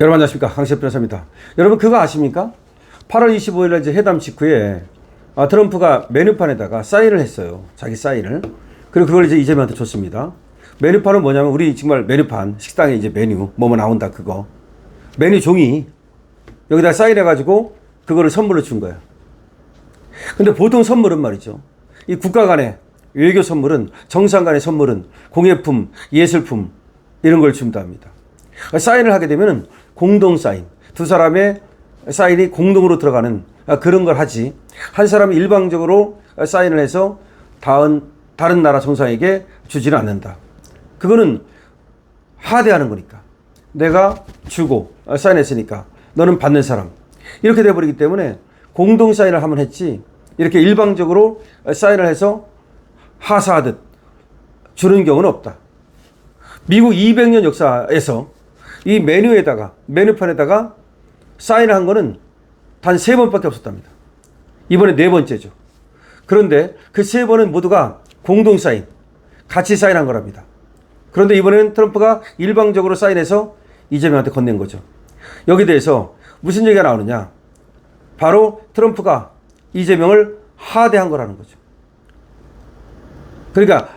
여러분 안녕하십니까, 강시엽 변호사입니다. 여러분 그거 아십니까? 8월 25일 이제 회담 직후에 트럼프가 메뉴판에다가 사인을 했어요. 자기 사인을. 그리고 그걸 이제 이재명한테 줬습니다. 메뉴판은 뭐냐면 우리 정말 메뉴판, 식당에 이제 메뉴 뭐뭐 나온다 그거 메뉴 종이 여기다 사인해가지고 그거를 선물로 준 거예요. 근데 보통 선물은 말이죠, 이 국가 간의 외교 선물은, 정상 간의 선물은 공예품, 예술품 이런 걸 준다 합니다. 사인을 하게 되면은 공동 사인, 두 사람의 사인이 공동으로 들어가는 그런 걸 하지, 한 사람이 일방적으로 사인을 해서 다른 나라 정상에게 주지는 않는다. 그거는 하대하는 거니까. 내가 주고 사인했으니까 너는 받는 사람, 이렇게 돼버리기 때문에 공동 사인을 하면 했지, 이렇게 일방적으로 사인을 해서 하사하듯 주는 경우는 없다. 미국 200년 역사에서 이 메뉴판에다가 사인을 한 거는 단 3번밖에 없었답니다. 이번에 4번째죠. 그런데 그 3번은 모두가 공동 사인, 같이 사인한 거랍니다. 그런데 이번에는 트럼프가 일방적으로 사인해서 이재명한테 건넨 거죠. 여기 대해서 무슨 얘기가 나오느냐? 바로 트럼프가 이재명을 하대한 거라는 거죠. 그러니까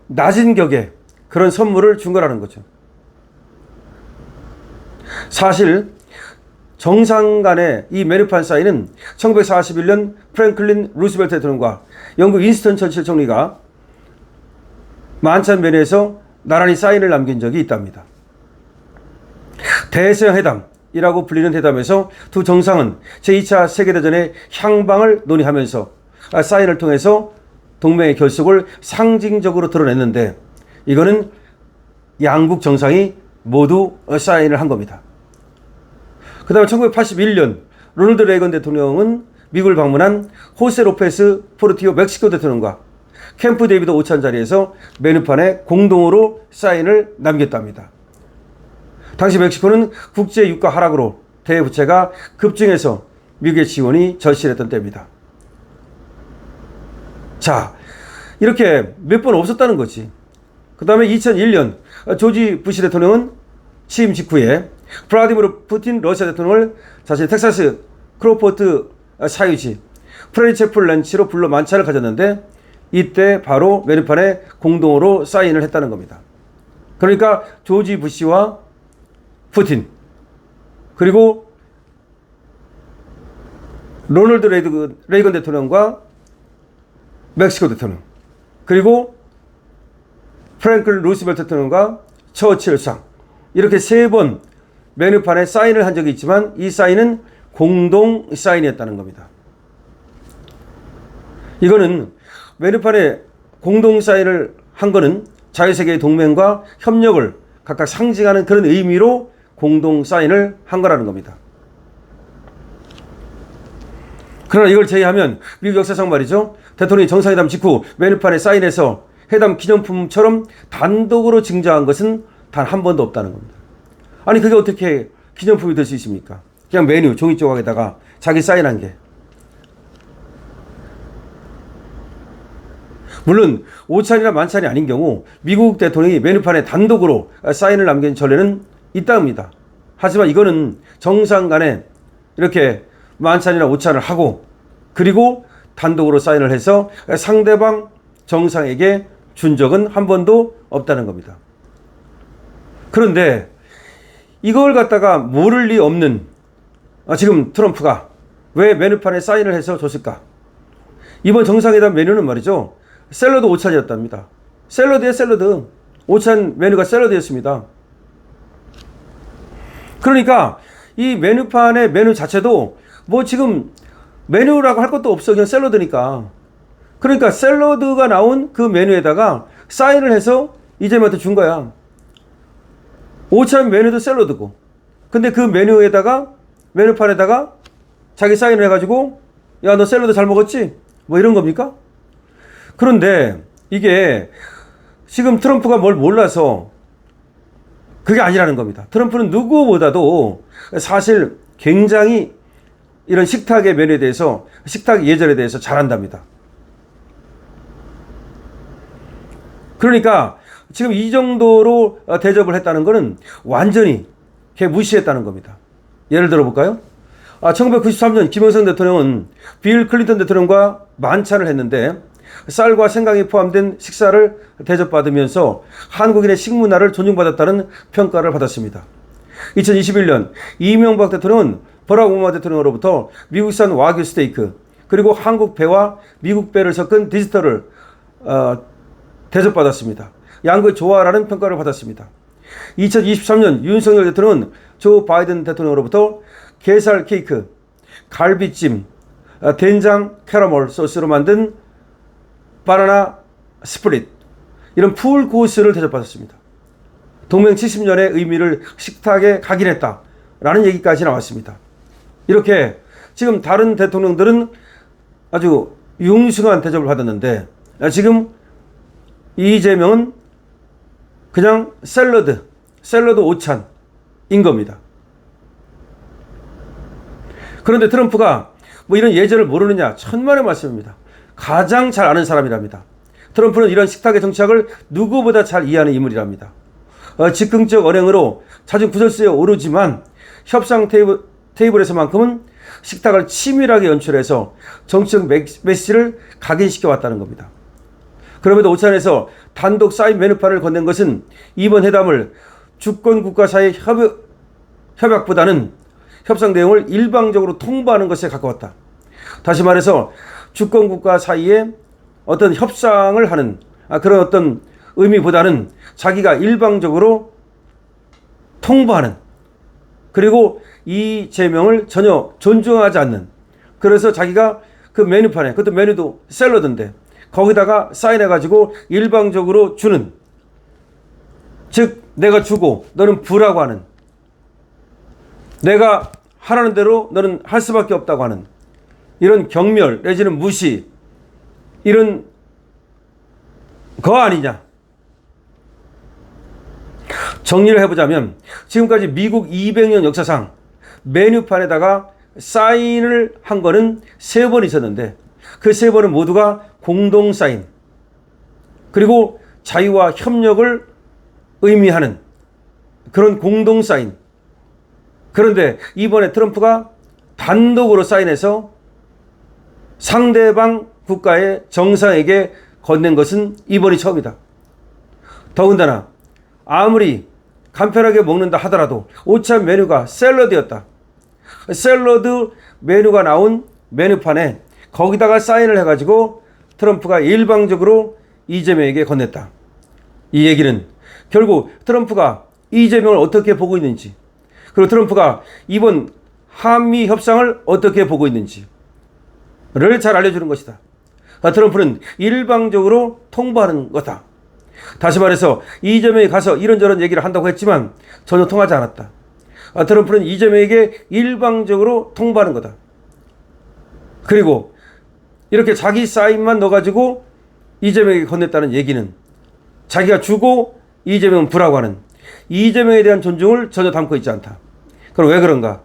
낮은 격의 그런 선물을 준 거라는 거죠. 사실 정상 간의 이 메뉴판 사인은 1941년 프랭클린 루스벨트 대통령과 영국 윈스턴 처칠 총리가 만찬 메뉴에서 나란히 사인을 남긴 적이 있답니다. 대서양 회담이라고 불리는 회담에서 두 정상은 제2차 세계대전의 향방을 논의하면서 사인을 통해서 동맹의 결속을 상징적으로 드러냈는데, 이거는 양국 정상이 모두 사인을 한 겁니다. 그 다음에 1981년 로널드 레이건 대통령은 미국을 방문한 호세 로페스 포르티오 멕시코 대통령과 캠프 데이비드 오찬 자리에서 메뉴판에 공동으로 사인을 남겼답니다. 당시 멕시코는 국제 유가 하락으로 대부채가 급증해서 미국의 지원이 절실했던 때입니다. 자, 이렇게 몇 번 없었다는 거지. 그 다음에 2001년 조지 부시 대통령은 취임 직후에 블라디미르 푸틴 러시아 대통령을 자신의 텍사스 크로포트 사유지 프레리체플 렌치로 불러 만찬을 가졌는데, 이때 바로 메뉴판에 공동으로 사인을 했다는 겁니다. 그러니까 조지 부시와 푸틴, 그리고 로널드 레이건 대통령과 멕시코 대통령, 그리고 프랭클린 루스벨트 대통령과 처칠 상, 이렇게 3번 메뉴판에 사인을 한 적이 있지만 이 사인은 공동 사인이었다는 겁니다. 이거는 메뉴판에 공동 사인을 한 거는 자유세계의 동맹과 협력을 각각 상징하는 그런 의미로 공동 사인을 한 거라는 겁니다. 그러나 이걸 제외하면 미국 역사상 말이죠, 대통령이 정상회담 직후 메뉴판에 사인해서 회담 기념품처럼 단독으로 증정한 것은 단 한 번도 없다는 겁니다. 아니 그게 어떻게 기념품이 될 수 있습니까? 그냥 메뉴 종이 조각에다가 자기 사인한 게. 물론 오찬이나 만찬이 아닌 경우 미국 대통령이 메뉴판에 단독으로 사인을 남긴 전례는 있답니다. 하지만 이거는 정상 간에 이렇게 만찬이나 오찬을 하고 그리고 단독으로 사인을 해서 상대방 정상에게 준 적은 한 번도 없다는 겁니다. 그런데 이걸 갖다가 모를 리 없는 지금 트럼프가 왜 메뉴판에 사인을 해서 줬을까? 이번 정상회담 메뉴는 말이죠, 샐러드 오찬이었답니다. 샐러드에 샐러드, 오찬 메뉴가 샐러드였습니다. 그러니까 이 메뉴판의 메뉴 자체도 뭐 지금 메뉴라고 할 것도 없어, 그냥 샐러드니까. 그러니까 샐러드가 나온 그 메뉴에다가 사인을 해서 이재명한테 준 거야. 오찬 메뉴도 샐러드고, 근데 그 메뉴판에다가 자기 사인을 해가지고 야 너 샐러드 잘 먹었지? 뭐 이런 겁니까? 그런데 이게 지금 트럼프가 뭘 몰라서 그게 아니라는 겁니다. 트럼프는 누구보다도 사실 굉장히 이런 식탁의 메뉴에 대해서, 식탁 예절에 대해서 잘한답니다. 그러니까 지금 이 정도로 대접을 했다는 것은 완전히 걔 무시했다는 겁니다. 예를 들어 볼까요? 1993년 김영삼 대통령은 빌 클린턴 대통령과 만찬을 했는데 쌀과 생강이 포함된 식사를 대접받으면서 한국인의 식문화를 존중받았다는 평가를 받았습니다. 2021년 이명박 대통령은 버락 오바마 대통령으로부터 미국산 와규 스테이크 그리고 한국 배와 미국 배를 섞은 디저트를 대접받았습니다. 양극 좋아라는 평가를 받았습니다. 2023년 윤석열 대통령은 조 바이든 대통령으로부터 게살 케이크, 갈비찜, 된장 캐러멜 소스로 만든 바나나 스프릿 이런 풀 코스를 대접받았습니다. 동맹 70년의 의미를 식탁에 각인했다라는 얘기까지 나왔습니다. 이렇게 지금 다른 대통령들은 아주 융숭한 대접을 받았는데 지금 이재명은 그냥 샐러드 오찬인 겁니다. 그런데 트럼프가 뭐 이런 예절을 모르느냐 천만의 말씀입니다. 가장 잘 아는 사람이랍니다. 트럼프는 이런 식탁의 정착을 누구보다 잘 이해하는 인물이랍니다. 즉흥적 언행으로 자주 구설수에 오르지만 협상 테이블에서만큼은 식탁을 치밀하게 연출해서 정치적 메시지를 각인시켜 왔다는 겁니다. 그럼에도 오찬에서 단독 사인 메뉴판을 건넨 것은 이번 회담을 주권 국가 사이의 협약보다는 협상 내용을 일방적으로 통보하는 것에 가까웠다. 다시 말해서 주권 국가 사이에 어떤 협상을 하는 그런 어떤 의미보다는 자기가 일방적으로 통보하는, 그리고 이재명을 전혀 존중하지 않는, 그래서 자기가 그 메뉴판에, 그것도 메뉴도 샐러드인데 거기다가 사인해가지고 일방적으로 주는, 즉 내가 주고 너는 부라고 하는, 내가 하라는 대로 너는 할 수밖에 없다고 하는 이런 경멸 내지는 무시, 이런 거 아니냐. 정리를 해보자면 지금까지 미국 200년 역사상 메뉴판에다가 사인을 한 거는 3번 있었는데 그 3번은 모두가 공동 사인, 그리고 자유와 협력을 의미하는 그런 공동 사인. 그런데 이번에 트럼프가 단독으로 사인해서 상대방 국가의 정상에게 건넨 것은 이번이 처음이다. 더군다나 아무리 간편하게 먹는다 하더라도 오찬 메뉴가 샐러드였다. 샐러드 메뉴가 나온 메뉴판에 거기다가 사인을 해가지고 트럼프가 일방적으로 이재명에게 건넸다. 이 얘기는 결국 트럼프가 이재명을 어떻게 보고 있는지, 그리고 트럼프가 이번 한미 협상을 어떻게 보고 있는지를 잘 알려주는 것이다. 트럼프는 일방적으로 통보하는 거다. 다시 말해서 이재명이 가서 이런저런 얘기를 한다고 했지만 전혀 통하지 않았다. 트럼프는 이재명에게 일방적으로 통보하는 거다. 그리고 이렇게 자기 사인만 넣어가지고 이재명에게 건넸다는 얘기는 자기가 주고 이재명은 부라고 하는 이재명에 대한 존중을 전혀 담고 있지 않다. 그럼 왜 그런가?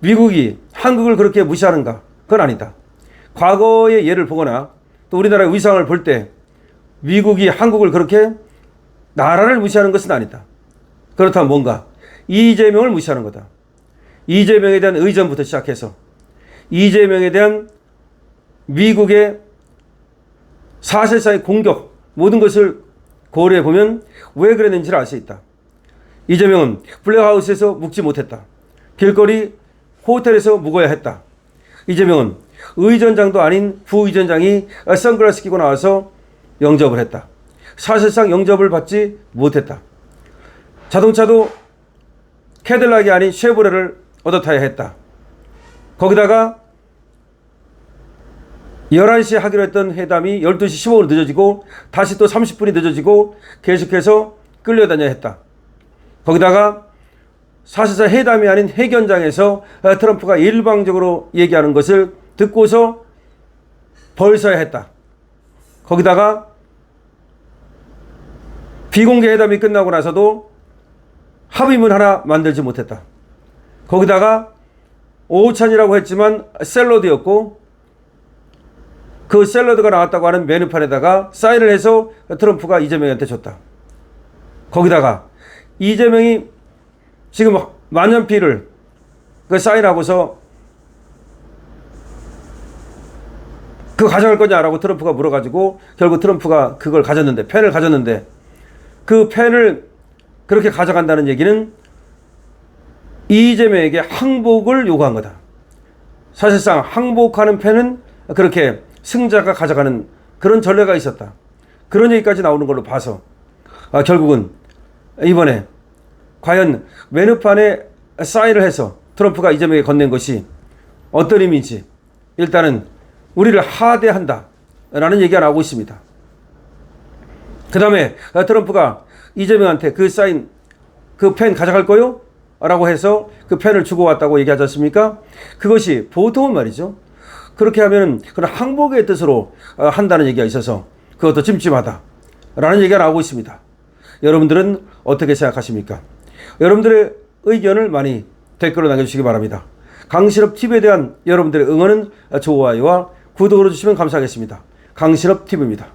미국이 한국을 그렇게 무시하는가? 그건 아니다. 과거의 예를 보거나 또 우리나라의 위상을 볼 때 미국이 한국을 그렇게 나라를 무시하는 것은 아니다. 그렇다면 뭔가? 이재명을 무시하는 거다. 이재명에 대한 의전부터 시작해서 이재명에 대한 미국의 사실상의 공격, 모든 것을 고려해 보면 왜 그랬는지를 알 수 있다. 이재명은 블랙하우스에서 묵지 못했다. 길거리 호텔에서 묵어야 했다. 이재명은 의전장도 아닌 부의전장이 선글라스 끼고 나와서 영접을 했다. 사실상 영접을 받지 못했다. 자동차도 캐딜락이 아닌 쉐보레를 얻어 타야 했다. 거기다가 11시에 하기로 했던 회담이 12시 15분 늦어지고 다시 또 30분이 늦어지고 계속해서 끌려다녀야 했다. 거기다가 사실상 회담이 아닌 회견장에서 트럼프가 일방적으로 얘기하는 것을 듣고서 벌써야 했다. 거기다가 비공개 회담이 끝나고 나서도 합의문 하나 만들지 못했다. 거기다가 오찬이라고 했지만 샐러드였고 그 샐러드가 나왔다고 하는 메뉴판에다가 사인을 해서 트럼프가 이재명한테 줬다. 거기다가 이재명이 지금 만년필을 그 사인하고서 그거 가져갈 거냐라고 트럼프가 물어가지고 결국 트럼프가 그걸 가졌는데, 펜을 가졌는데, 그 펜을 그렇게 가져간다는 얘기는 이재명에게 항복을 요구한 거다. 사실상 항복하는 펜은 그렇게 승자가 가져가는 그런 전례가 있었다. 그런 얘기까지 나오는 걸로 봐서 결국은 이번에 과연 메뉴판에 사인을 해서 트럼프가 이재명에게 건넨 것이 어떤 의미인지 일단은 우리를 하대한다 라는 얘기가 나오고 있습니다. 그 다음에 트럼프가 이재명한테 그 사인, 그 펜 가져갈 거요? 라고 해서 그 펜을 주고 왔다고 얘기하지 않습니까? 그것이 보통은 말이죠. 그렇게 하면 그런 항복의 뜻으로 한다는 얘기가 있어서 그것도 찜찜하다 라는 얘기가 나오고 있습니다. 여러분들은 어떻게 생각하십니까? 여러분들의 의견을 많이 댓글로 남겨주시기 바랍니다. 강신업 TV에 대한 여러분들의 응원은 좋아요와 구독을 해주시면 감사하겠습니다. 강신업 TV입니다.